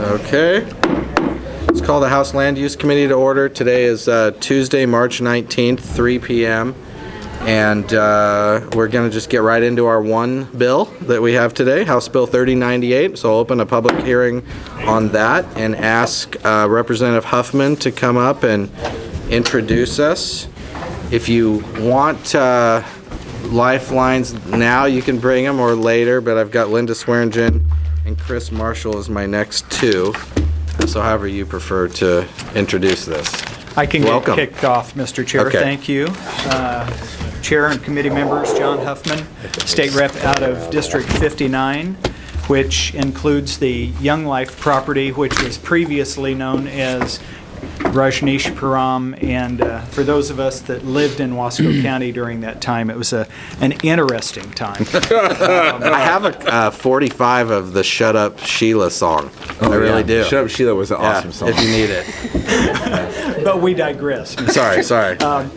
Okay. Let's call the House Land Use Committee to order. Today is Tuesday, March 19th, 3 p.m. And we're going to just get right into our one bill that we have today, House Bill 3098. So I'll open a public hearing on that and ask Representative Huffman to come up and introduce us. If you want lifelines now, you can bring them, or later, but I've got Linda Swearingen and Chris Marshall as my next two. So however you prefer to introduce this. I can get kicked off, Mr. Chair. Okay. Thank you. Chair and committee members, John Huffman, State Rep out of District 59, which includes the Young Life property, which was previously known as Rajneeshpuram, and for those of us that lived in Wasco County during that time, it was an interesting time. I have a 45 of the Shut Up Sheila song. Oh, I really do. Shut Up Sheila was an awesome song. If you need it. But we digress. Sorry. To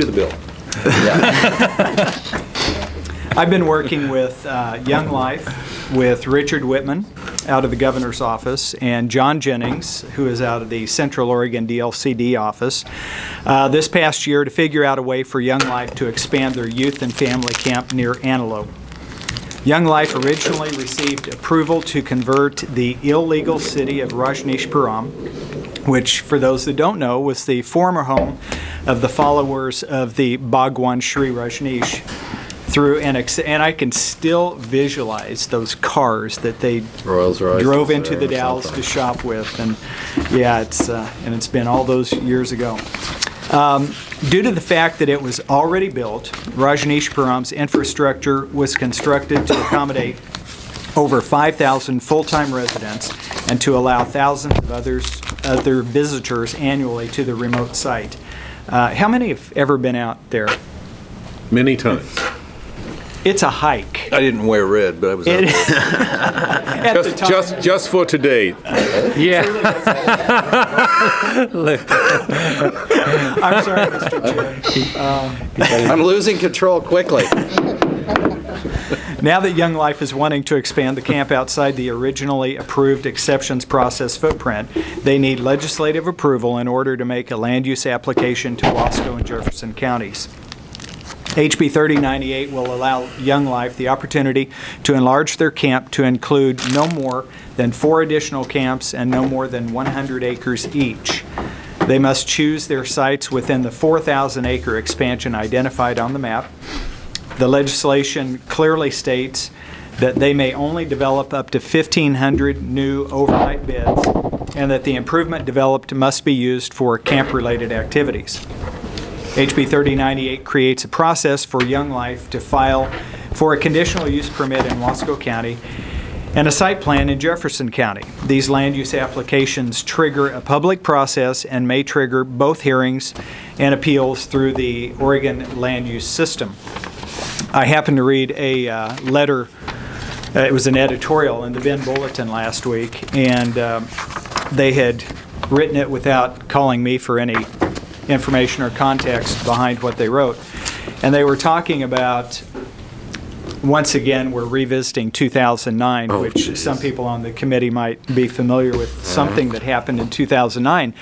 the bill. I've been working with Young Life with Richard Whitman out of the governor's office and John Jennings, who is out of the Central Oregon DLCD office, this past year to figure out a way for Young Life to expand their youth and family camp near Antelope. Young Life originally received approval to convert the illegal city of Rajneeshpuram, which, for those that don't know, was the former home of the followers of the Bhagwan Sri Rajneesh, through and I can still visualize those cars that they drove into the Dalles to shop with, and yeah, it's been all those years ago. Due to the fact that it was already built, Rajneeshpuram's infrastructure was constructed to accommodate over 5,000 full-time residents and to allow thousands of other visitors annually to the remote site. How many have ever been out there? Many times. It's a hike. I didn't wear red, but I was out. Just for today. Yeah. I'm sorry, Mr. Chair. I'm losing control quickly. Now that Young Life is wanting to expand the camp outside the originally approved exceptions process footprint, they need legislative approval in order to make a land use application to Wasco and Jefferson counties. HB 3098 will allow Young Life the opportunity to enlarge their camp to include no more than 4 additional camps and no more than 100 acres each. They must choose their sites within the 4,000-acre expansion identified on the map. The legislation clearly states that they may only develop up to 1,500 new overnight beds and that the improvement developed must be used for camp-related activities. HB 3098 creates a process for Young Life to file for a conditional use permit in Wasco County and a site plan in Jefferson County. These land use applications trigger a public process and may trigger both hearings and appeals through the Oregon land use system. I happened to read a letter, it was an editorial in the Bend Bulletin last week, and they had written it without calling me for any information or context behind what they wrote. And they were talking about, once again, we're revisiting 2009, which some people on the committee might be familiar with, something that happened in 2009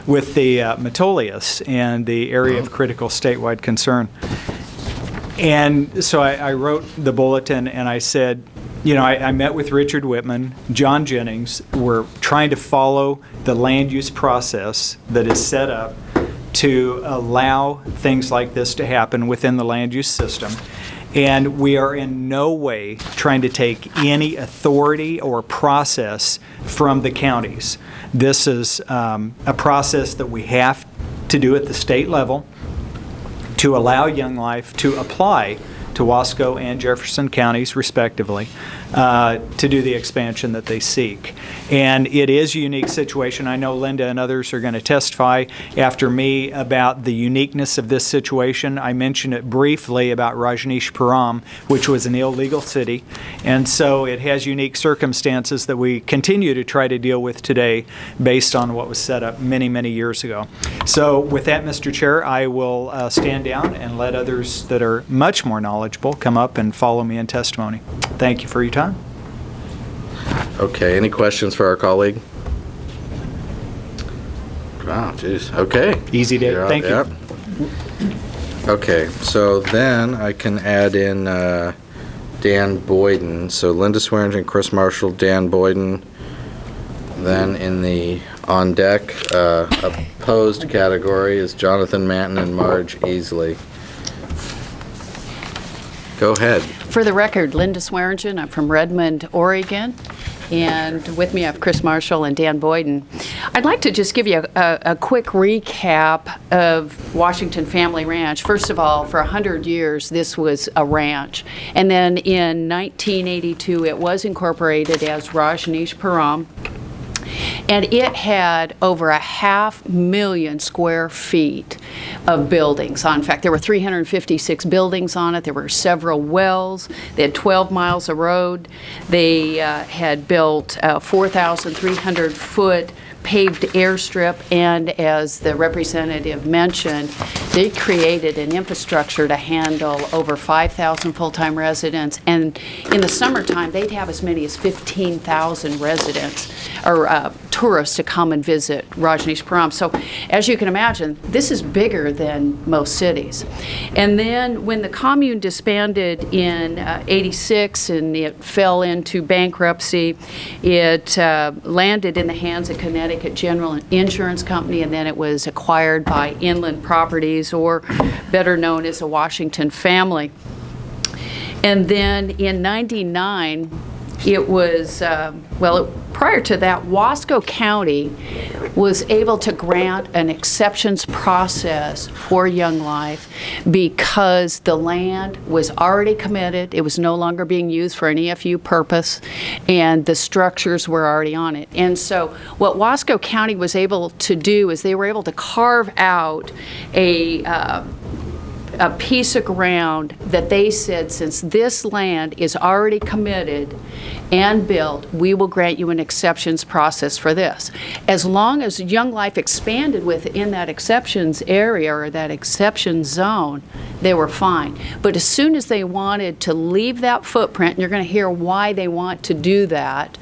with the Metolius and the area of critical statewide concern. And so I wrote the bulletin and I said, you know, I met with Richard Whitman, John Jennings. We're trying to follow the land use process that is set up to allow things like this to happen within the land use system. And we are in no way trying to take any authority or process from the counties. This is a process that we have to do at the state level to allow Young Life to apply to Wasco and Jefferson counties, respectively, to do the expansion that they seek. And it is a unique situation. I know Linda and others are going to testify after me about the uniqueness of this situation. I mentioned it briefly about Rajneeshpuram, which was an illegal city. And so it has unique circumstances that we continue to try to deal with today based on what was set up many, many years ago. So with that, Mr. Chair, I will stand down and let others that are much more knowledgeable knowledgeable, come up and follow me in testimony. Thank you for your time. Okay, any questions for our colleague? Wow, jeez, okay. Easy day. Thank you. Yep. Okay, so then I can add in Dan Boyden. So Linda Swearingen, Chris Marshall, Dan Boyden. Then in the on deck opposed category is Jonathan Manton and Marge Easley. Go ahead. For the record, Linda Swearingen, I'm from Redmond, Oregon, and with me I have Chris Marshall and Dan Boyden. I'd like to just give you a quick recap of Washington Family Ranch. First of all, for 100 years this was a ranch, and then in 1982 it was incorporated as Rajneeshpuram. And it had over 500,000 square feet of buildings. In fact, there were 356 buildings on it. There were several wells. They had 12 miles of road. They had built a 4,300-foot paved airstrip, and as the representative mentioned, they created an infrastructure to handle over 5,000 full-time residents, and in the summertime they'd have as many as 15,000 residents or tourists to come and visit Rajneeshpuram. So as you can imagine, this is bigger than most cities. And then when the commune disbanded in '86 and it fell into bankruptcy, it landed in the hands of Connecticut General Insurance Company, and then it was acquired by Inland Properties, or better known as the Washington Family. And then in '99, it was, prior to that, Wasco County was able to grant an exceptions process for Young Life because the land was already committed, it was no longer being used for an EFU purpose, and the structures were already on it. And so what Wasco County was able to do is they were able to carve out a piece of ground that they said, since this land is already committed and built, we will grant you an exceptions process for this. As long as Young Life expanded within that exceptions area or that exception zone, they were fine. But as soon as they wanted to leave that footprint, and you're going to hear why they want to do that,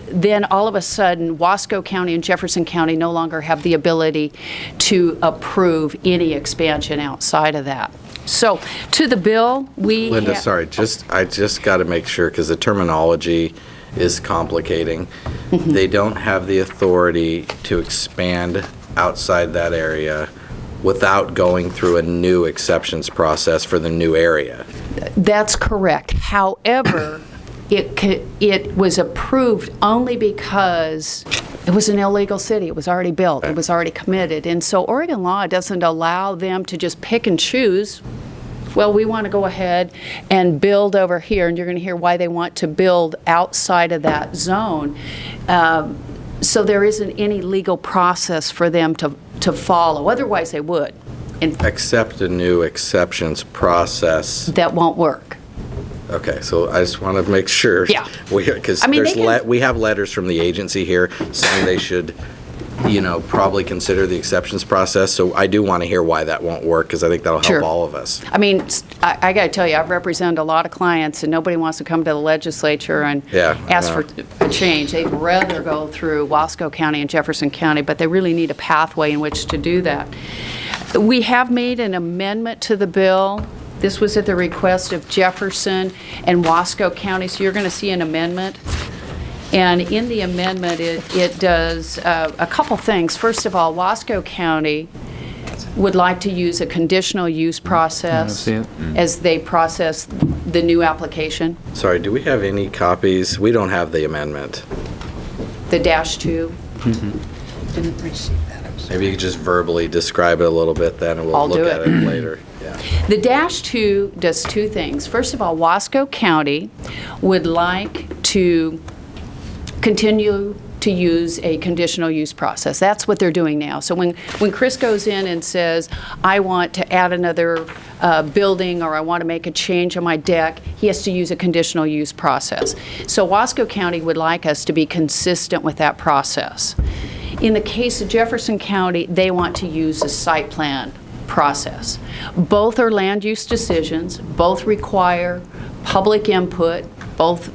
then all of a sudden Wasco County and Jefferson County no longer have the ability to approve any expansion outside of that. So to the bill, Linda, sorry, I just got to make sure, because the terminology is complicating. Mm-hmm. They don't have the authority to expand outside that area without going through a new exceptions process for the new area. That's correct. However, it was approved only because it was an illegal city. It was already built. It was already committed. And so Oregon law doesn't allow them to just pick and choose. Well, we want to go ahead and build over here, and you're going to hear why they want to build outside of that zone. So there isn't any legal process for them to follow. Otherwise, they would. Accept a new exceptions process. That won't work. Okay, so I just want to make sure. Yeah. Because we have letters from the agency here saying they should, probably consider the exceptions process. So I do want to hear why that won't work, because I think that'll help all of us. I mean, I got to tell you, I've represented a lot of clients, and nobody wants to come to the legislature and ask for a change. They'd rather go through Wasco County and Jefferson County, but they really need a pathway in which to do that. We have made an amendment to the bill. This was at the request of Jefferson and Wasco County, so you're going to see an amendment. And in the amendment, it does a couple things. First of all, Wasco County would like to use a conditional use process as they process the new application. Sorry, do we have any copies? We don't have the amendment. The -2. Didn't receive that. Maybe you could just verbally describe it a little bit then, and we'll look at it later. Yeah. The -2 does two things. First of all, Wasco County would like to continue to use a conditional use process. That's what they're doing now. So when Chris goes in and says, I want to add another building, or I want to make a change on my deck, he has to use a conditional use process. So Wasco County would like us to be consistent with that process. In the case of Jefferson County, they want to use a site plan process. Both are land use decisions, both require public input, both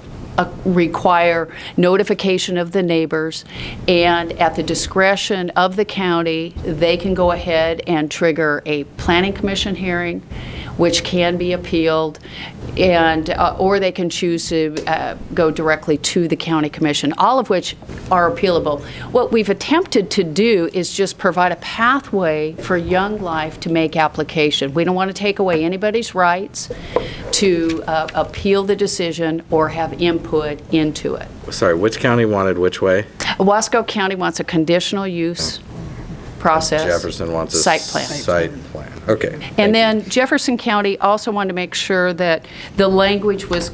require notification of the neighbors, and at the discretion of the county, they can go ahead and trigger a planning commission hearing, which can be appealed, and or they can choose to go directly to the county commission, all of which are appealable. What we've attempted to do is just provide a pathway for Young Life to make application. We don't want to take away anybody's rights to appeal the decision or have input into it. Sorry, which county wanted which way? Wasco County wants a conditional use process. Jefferson wants a site plan. Site plan. Okay. And then Jefferson County also wanted to make sure that the language was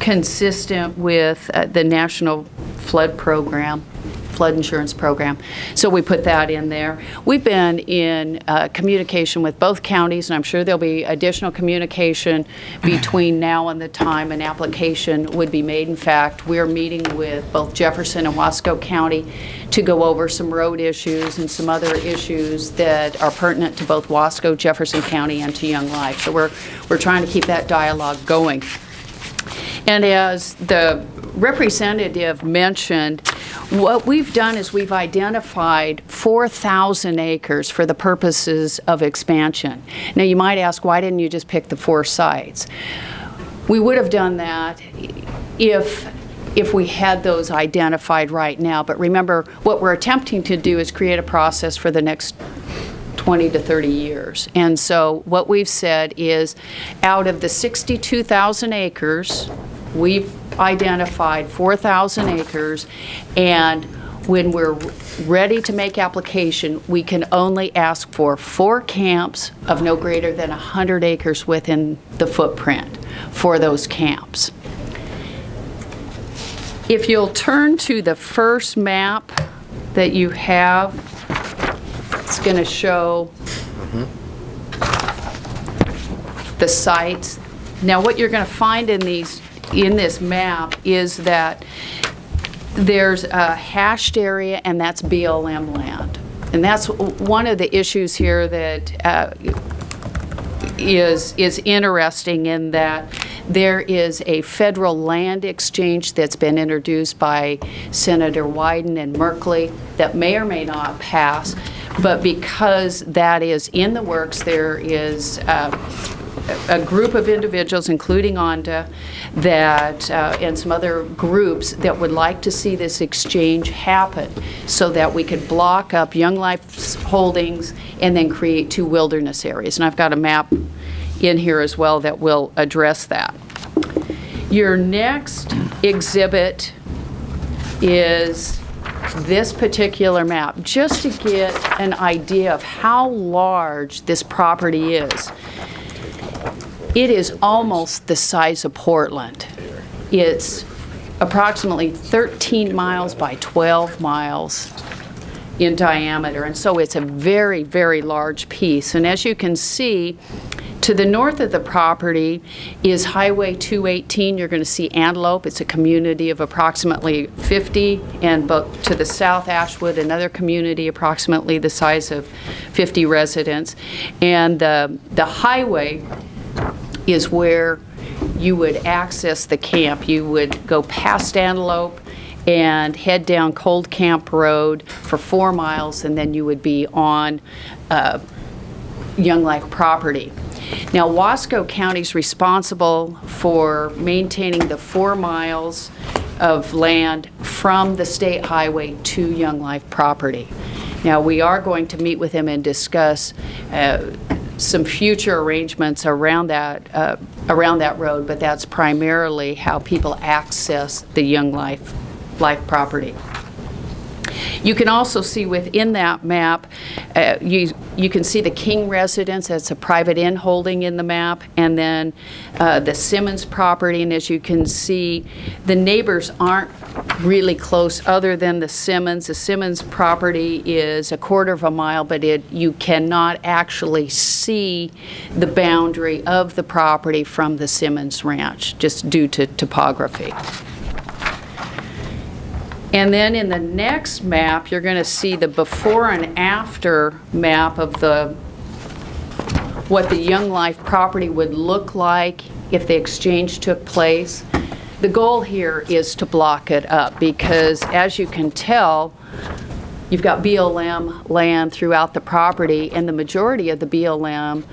consistent with the National Flood Program, flood insurance program. So we put that in there. We've been in communication with both counties, and I'm sure there'll be additional communication between now and the time an application would be made. In fact, we're meeting with both Jefferson and Wasco County to go over some road issues and some other issues that are pertinent to both Wasco, Jefferson County, and to Young Life. So we're trying to keep that dialogue going. And as the representative mentioned, what we've done is we've identified 4,000 acres for the purposes of expansion. Now you might ask, why didn't you just pick the 4 sites? We would have done that if we had those identified right now, but remember, what we're attempting to do is create a process for the next 20 to 30 years. And so what we've said is, out of the 62,000 acres, we've identified 4,000 acres, and when we're ready to make application, we can only ask for 4 camps of no greater than 100 acres within the footprint for those camps. If you'll turn to the first map that you have, it's going to show the sites. Now what you're going to find in this map is that there's a hashed area, and that's BLM land. And that's one of the issues here that is interesting, in that there is a federal land exchange that's been introduced by Senator Wyden and Merkley that may or may not pass, but because that is in the works, there is a group of individuals, including ONDA, that and some other groups that would like to see this exchange happen, so that we could block up Young Life's holdings and then create 2 wilderness areas. And I've got a map in here as well that will address that. Your next exhibit is this particular map, just to get an idea of how large this property is. It is almost the size of Portland. It's approximately 13 miles by 12 miles in diameter, and so it's a very, very large piece. And as you can see, to the north of the property is Highway 218. You're going to see Antelope. It's a community of approximately 50, and to the south, Ashwood, another community approximately the size of 50 residents. And the highway is where you would access the camp. You would go past Antelope and head down Cold Camp Road for 4 miles, and then you would be on Young Life property. Now, Wasco County is responsible for maintaining the 4 miles of land from the state highway to Young Life property. Now, we are going to meet with them and discuss some future arrangements around that road, but that's primarily how people access the Young Life property. You can also see within that map, you can see the King residence. That's a private inn holding in the map, and then the Simmons property. And as you can see, the neighbors aren't really close other than the Simmons. The Simmons property is a 1/4 of a mile, but you cannot actually see the boundary of the property from the Simmons Ranch, just due to topography. And then in the next map, you're going to see the before and after map of what the Young Life property would look like if the exchange took place. The goal here is to block it up because, as you can tell, you've got BLM land throughout the property, and the majority of the BLM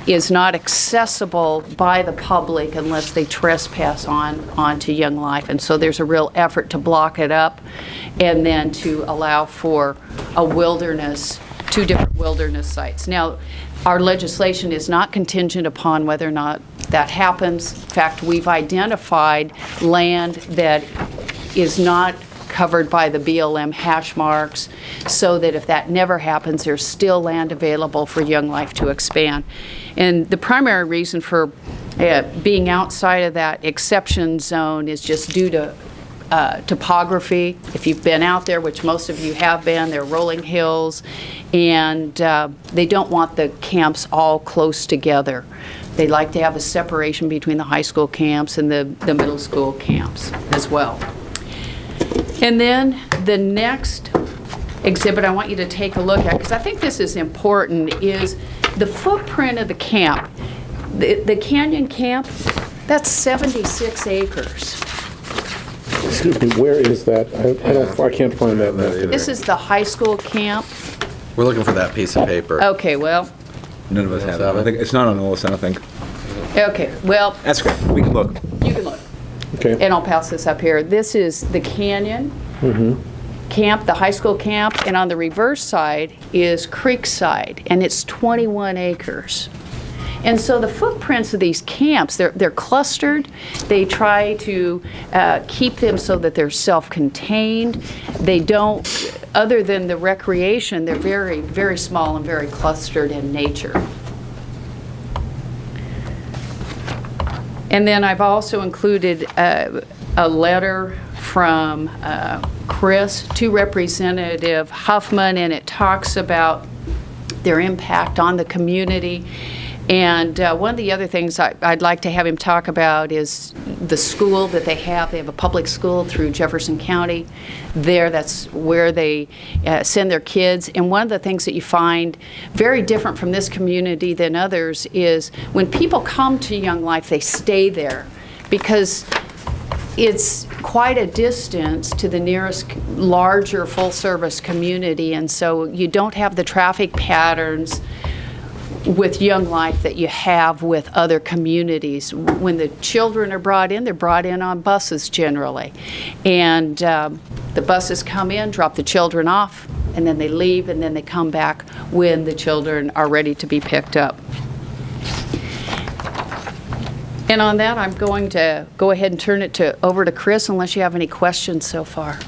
is not accessible by the public unless they trespass onto Young Life. And so there's a real effort to block it up and then to allow for a wilderness, 2 different wilderness sites. Now, our legislation is not contingent upon whether or not that happens. In fact, we've identified land that is not covered by the BLM hash marks so that if that never happens, there's still land available for Young Life to expand. And the primary reason for being outside of that exception zone is just due to topography. If you've been out there, which most of you have been, they're rolling hills, and they don't want the camps all close together. They like to have a separation between the high school camps and the middle school camps as well. And then the next exhibit I want you to take a look at, because I think this is important, is the footprint of the camp. The Canyon Camp, that's 76 acres. Excuse me, where is that? I can't find that map. This is the high school camp. We're looking for that piece of paper. Okay, well, None of us have it. I think it's not on the list, I don't think. okay, well, That's great. We can look. you can look. Okay. And I'll pass this up here. This is the Canyon Camp, the high school camp, and on the reverse side is Creekside, and it's 21 acres. And so the footprints of these camps, they're clustered. They try to keep them so that they're self-contained. They don't, other than the recreation, they're very, very small and very clustered in nature. And then I've also included a letter from Chris to Representative Huffman, and it talks about their impact on the community. And one of the other things I'd like to have him talk about is the school that they have. They have a public school through Jefferson County there. That's where they send their kids. And one of the things that you find very different from this community than others is when people come to Young Life, they stay there because it's quite a distance to the nearest larger full-service community. And so you don't have the traffic patterns with Young Life that you have with other communities. When the children are brought in, they're brought in on buses generally. And the buses come in, drop the children off, and then they leave, and then they come back when the children are ready to be picked up. And on that, I'm going to go ahead and turn it over to Chris, unless you have any questions so far.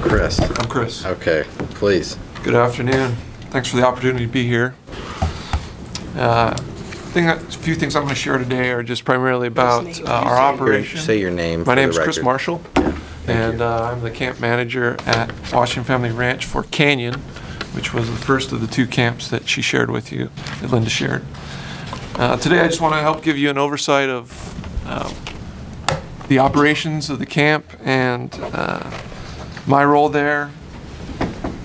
Chris. I'm Chris. Okay, please. Good afternoon. Thanks for the opportunity to be here. A few things I'm going to share today are just primarily about our operation. Say your name. My name is Chris Marshall, and I'm the camp manager at Washington Family Ranch for Canyon, which was the first of the 2 camps that she shared with you, that Linda shared. Today I just want to help give you an oversight of the operations of the camp and my role there,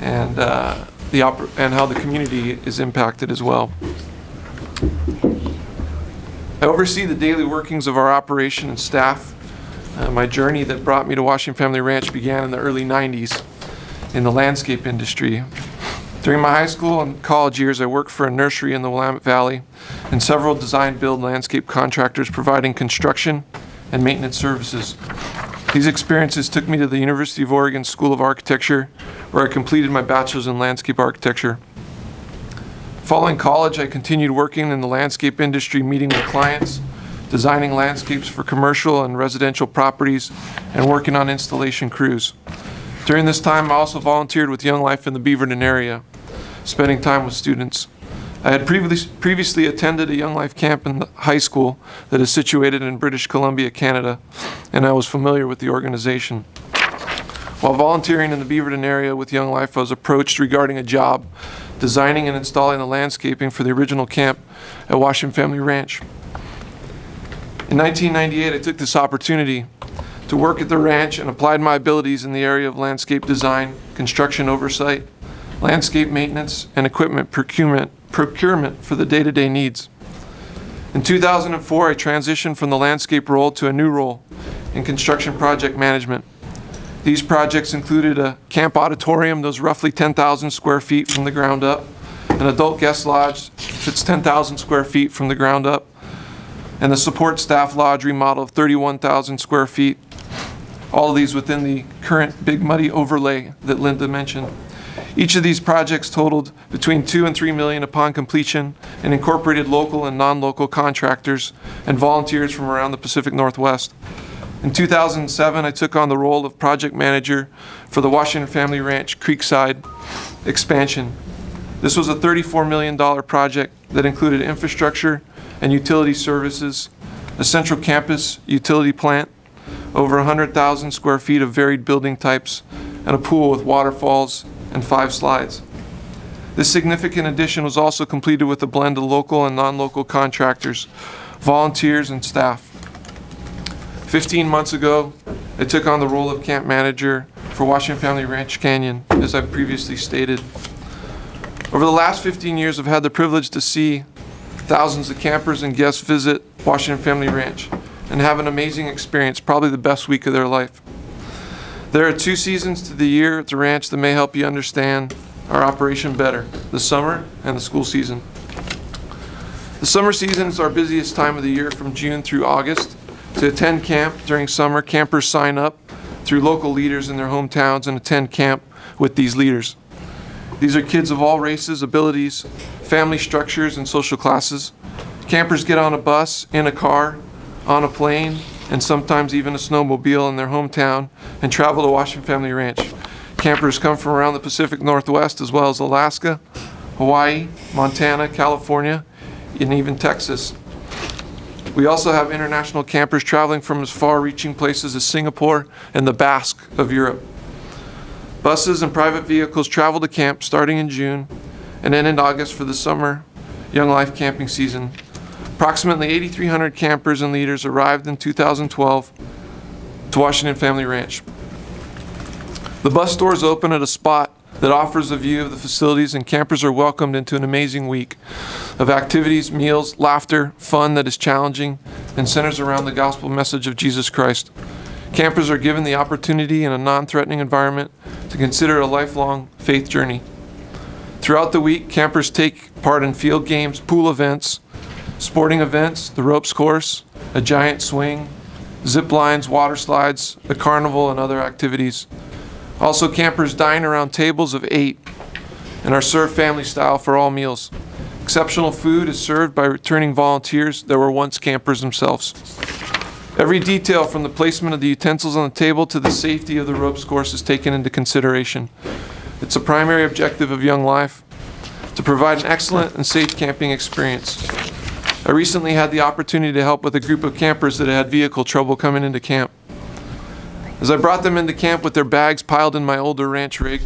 and how the community is impacted as well. I oversee the daily workings of our operation and staff. My journey that brought me to Washington Family Ranch began in the early 90s in the landscape industry. During my high school and college years, I worked for a nursery in the Willamette Valley and several design-build landscape contractors providing construction and maintenance services. These experiences took me to the University of Oregon School of Architecture, where I completed my bachelor's in landscape architecture. Following college, I continued working in the landscape industry, meeting with clients, designing landscapes for commercial and residential properties, and working on installation crews. During this time, I also volunteered with Young Life in the Beaverton area, spending time with students. I had previously attended a Young Life camp in the high school that is situated in British Columbia, Canada, and I was familiar with the organization. While volunteering in the Beaverton area with Young Life, I was approached regarding a job designing and installing the landscaping for the original camp at Washington Family Ranch. In 1998, I took this opportunity to work at the ranch and applied my abilities in the area of landscape design, construction oversight, landscape maintenance, and equipment procurement for the day-to-day needs. In 2004, I transitioned from the landscape role to a new role in construction project management. These projects included a camp auditorium that was roughly 10,000 square feet from the ground up, an adult guest lodge that's 10,000 square feet from the ground up, and the support staff lodge remodel of 31,000 square feet. All of these within the current Big Muddy overlay that Linda mentioned. Each of these projects totaled between $2 and $3 million upon completion and incorporated local and non-local contractors and volunteers from around the Pacific Northwest. In 2007, I took on the role of project manager for the Washington Family Ranch Creekside expansion. This was a $34 million project that included infrastructure and utility services, a central campus utility plant, over 100,000 square feet of varied building types, and a pool with waterfalls and 5 slides. This significant addition was also completed with a blend of local and non-local contractors, volunteers, and staff. 15 months ago, I took on the role of camp manager for Washington Family Ranch Canyon, as I previously stated. Over the last 15 years, I've had the privilege to see thousands of campers and guests visit Washington Family Ranch and have an amazing experience, probably the best week of their life. There are 2 seasons to the year at the ranch that may help you understand our operation better: the summer and the school season. The summer season is our busiest time of the year from June through August. To attend camp during summer, campers sign up through local leaders in their hometowns and attend camp with these leaders. These are kids of all races, abilities, family structures, and social classes. Campers get on a bus, in a car, on a plane, and sometimes even a snowmobile in their hometown and travel to Washington Family Ranch. Campers come from around the Pacific Northwest as well as Alaska, Hawaii, Montana, California, and even Texas. We also have international campers traveling from as far-reaching places as Singapore and the Basque of Europe. Buses and private vehicles travel to camp starting in June and end in August for the summer Young Life camping season. Approximately 8,300 campers and leaders arrived in 2012 to Washington Family Ranch. The bus doors open at a spot that offers a view of the facilities, and campers are welcomed into an amazing week of activities, meals, laughter, fun that is challenging and centers around the gospel message of Jesus Christ. Campers are given the opportunity in a non-threatening environment to consider a lifelong faith journey. Throughout the week, campers take part in field games, pool events, sporting events, the ropes course, a giant swing, zip lines, water slides, a carnival, and other activities. Also, campers dine around tables of 8 and are served family style for all meals. Exceptional food is served by returning volunteers that were once campers themselves. Every detail from the placement of the utensils on the table to the safety of the ropes course is taken into consideration. It's a primary objective of Young Life to provide an excellent and safe camping experience. I recently had the opportunity to help with a group of campers that had vehicle trouble coming into camp. As I brought them into camp with their bags piled in my older ranch rig,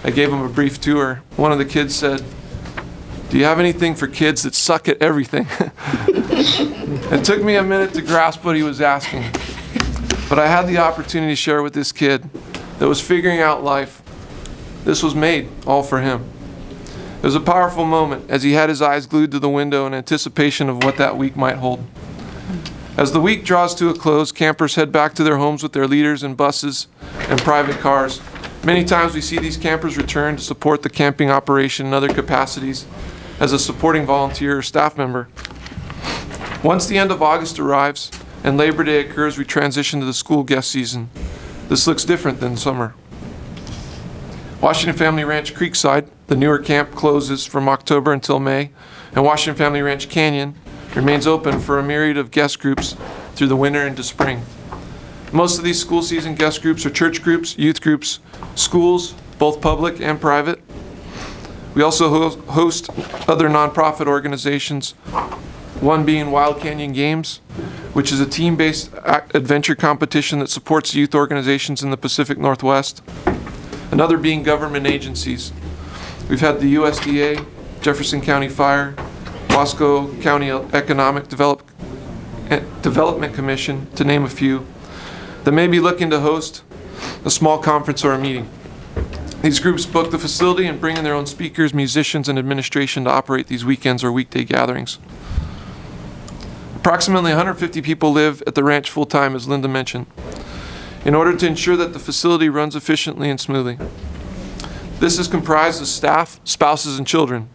I gave them a brief tour. One of the kids said, "Do you have anything for kids that suck at everything?" It took me a minute to grasp what he was asking, but I had the opportunity to share with this kid that was figuring out life. This was made all for him. It was a powerful moment as he had his eyes glued to the window in anticipation of what that week might hold. As the week draws to a close, campers head back to their homes with their leaders in buses and private cars. Many times we see these campers return to support the camping operation in other capacities as a supporting volunteer or staff member. Once the end of August arrives and Labor Day occurs, we transition to the school guest season. This looks different than summer. Washington Family Ranch Creekside, the newer camp, closes from October until May, and Washington Family Ranch Canyon remains open for a myriad of guest groups through the winter into spring. Most of these school season guest groups are church groups, youth groups, schools, both public and private. We also host other nonprofit organizations, one being Wild Canyon Games, which is a team-based adventure competition that supports youth organizations in the Pacific Northwest. Another being government agencies. We've had the USDA, Jefferson County Fire, Wasco County Economic Development Commission, to name a few. that may be looking to host a small conference or a meeting. These groups book the facility and bring in their own speakers, musicians, and administration to operate these weekends or weekday gatherings. Approximately 150 people live at the ranch full-time, as Linda mentioned, in order to ensure that the facility runs efficiently and smoothly. This is comprised of staff, spouses, and children.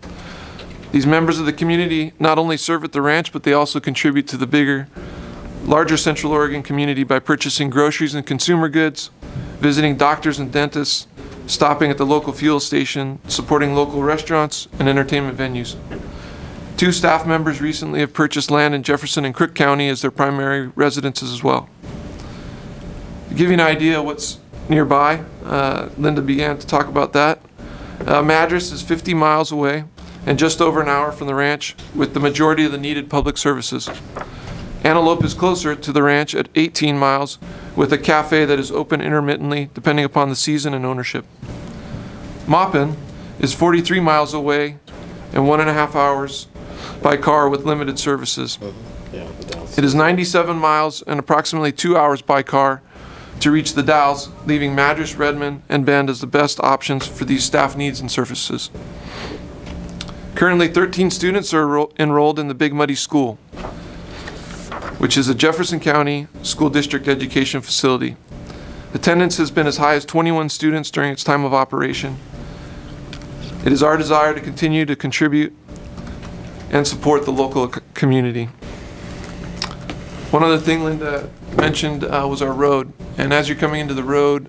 These members of the community not only serve at the ranch, but they also contribute to the larger Central Oregon community by purchasing groceries and consumer goods, visiting doctors and dentists, stopping at the local fuel station, supporting local restaurants and entertainment venues. 2 staff members recently have purchased land in Jefferson and Crook County as their primary residences as well. To give you an idea of what's nearby, Linda began to talk about that. Madras is 50 miles away and just over an hour from the ranch with the majority of the needed public services. Antelope is closer to the ranch at 18 miles with a cafe that is open intermittently depending upon the season and ownership. Maupin is 43 miles away and 1.5 hours by car with limited services. It is 97 miles and approximately 2 hours by car to reach the Dalles, leaving Madras, Redmond, and Bend as the best options for these staff needs and services. Currently, 13 students are enrolled in the Big Muddy School, which is a Jefferson County School District education facility. Attendance has been as high as 21 students during its time of operation. It is our desire to continue to contribute and support the local community. One other thing Linda mentioned was our road. And as you're coming into the road,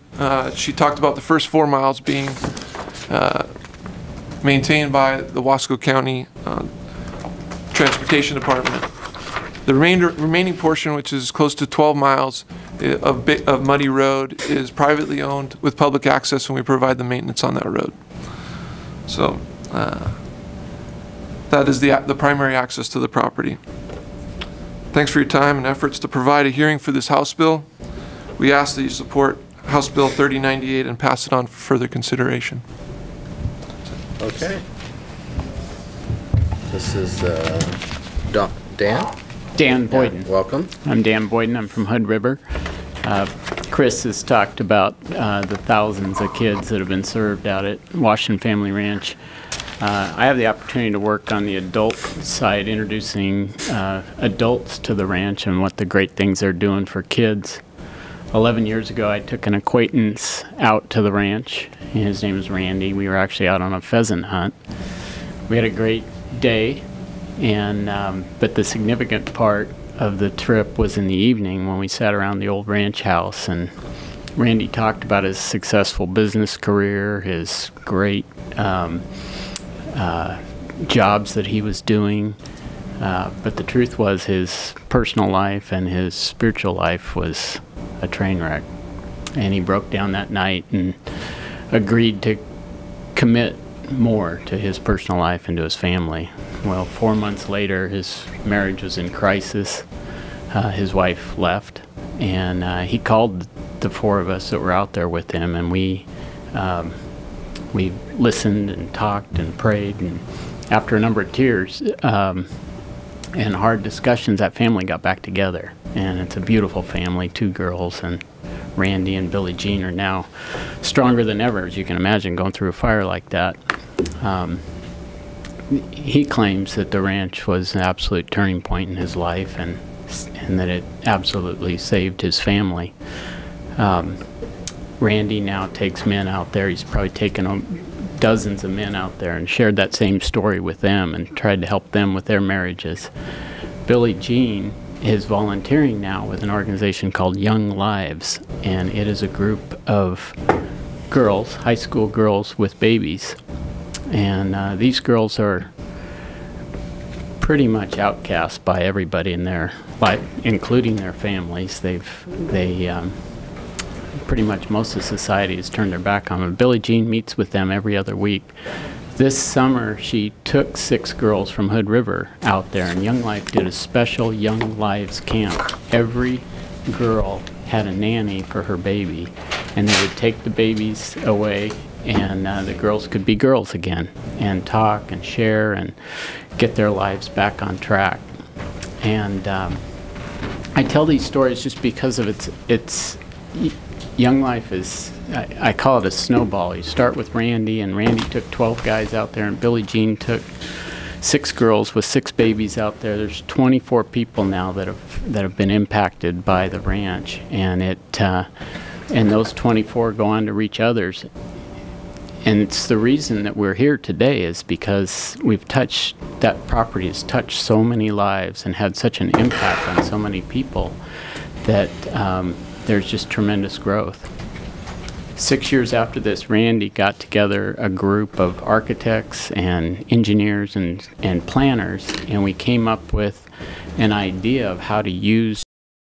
she talked about the first 4 miles being maintained by the Wasco County Transportation Department. The remaining portion, which is close to 12 miles of muddy road, is privately owned with public access, and we provide the maintenance on that road. So that is the primary access to the property. Thanks for your time and efforts to provide a hearing for this House bill. We ask that you support House Bill 3098 and pass it on for further consideration. Okay. This is Dan? Dan Boyden. Welcome. I'm Dan Boyden. I'm from Hood River. Chris has talked about the thousands of kids that have been served out at Washington Family Ranch. I have the opportunity to work on the adult side, introducing adults to the ranch and what the great things they're doing for kids. 11 years ago, I took an acquaintance out to the ranch. His name is Randy. We were actually out on a pheasant hunt. We had a great day, and but the significant part of the trip was in the evening when we sat around the old ranch house, and Randy talked about his successful business career, his great jobs that he was doing, but the truth was his personal life and his spiritual life was a train wreck. And he broke down that night and agreed to commit more to his personal life and to his family. Well, 4 months later, his marriage was in crisis. His wife left, and he called the 4 of us that were out there with him, and we listened and talked and prayed, and after a number of tears and hard discussions, that family got back together. And it's a beautiful family, 2 girls, and Randy and Billie Jean are now stronger than ever, as you can imagine, going through a fire like that. He claims that the ranch was an absolute turning point in his life, and that it absolutely saved his family. Randy now takes men out there. He's probably taken dozens of men out there and shared that same story with them and tried to help them with their marriages. Billie Jean is volunteering now with an organization called Young Lives, and it is a group of girls, high school girls with babies. And these girls are pretty much outcast by everybody in their life, including their families. Pretty much most of society has turned their back on them. Billie Jean meets with them every other week. This summer, she took 6 girls from Hood River out there, and Young Life did a special Young Lives camp. Every girl had a nanny for her baby, and they would take the babies away, and the girls could be girls again and talk and share and get their lives back on track. And I tell these stories just because of its Young Life is, I call it a snowball. You start with Randy, and Randy took 12 guys out there, and Billie Jean took 6 girls with 6 babies out there. There's 24 people now that have been impacted by the ranch, and and those 24 go on to reach others. And it's the reason that we're here today is because that property has touched so many lives and had such an impact on so many people that there's just tremendous growth. 6 years after this, Randy got together a group of architects and engineers and planners, and we came up with an idea of how to use